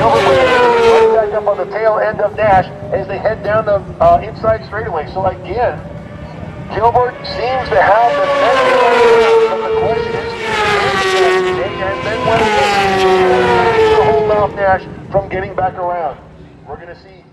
right back up on the tail end of Nash as they head down the inside straightaway. So again, Gilbert seems to have the best but the question is, and then when he to hold off Nash from getting back around. We're going to see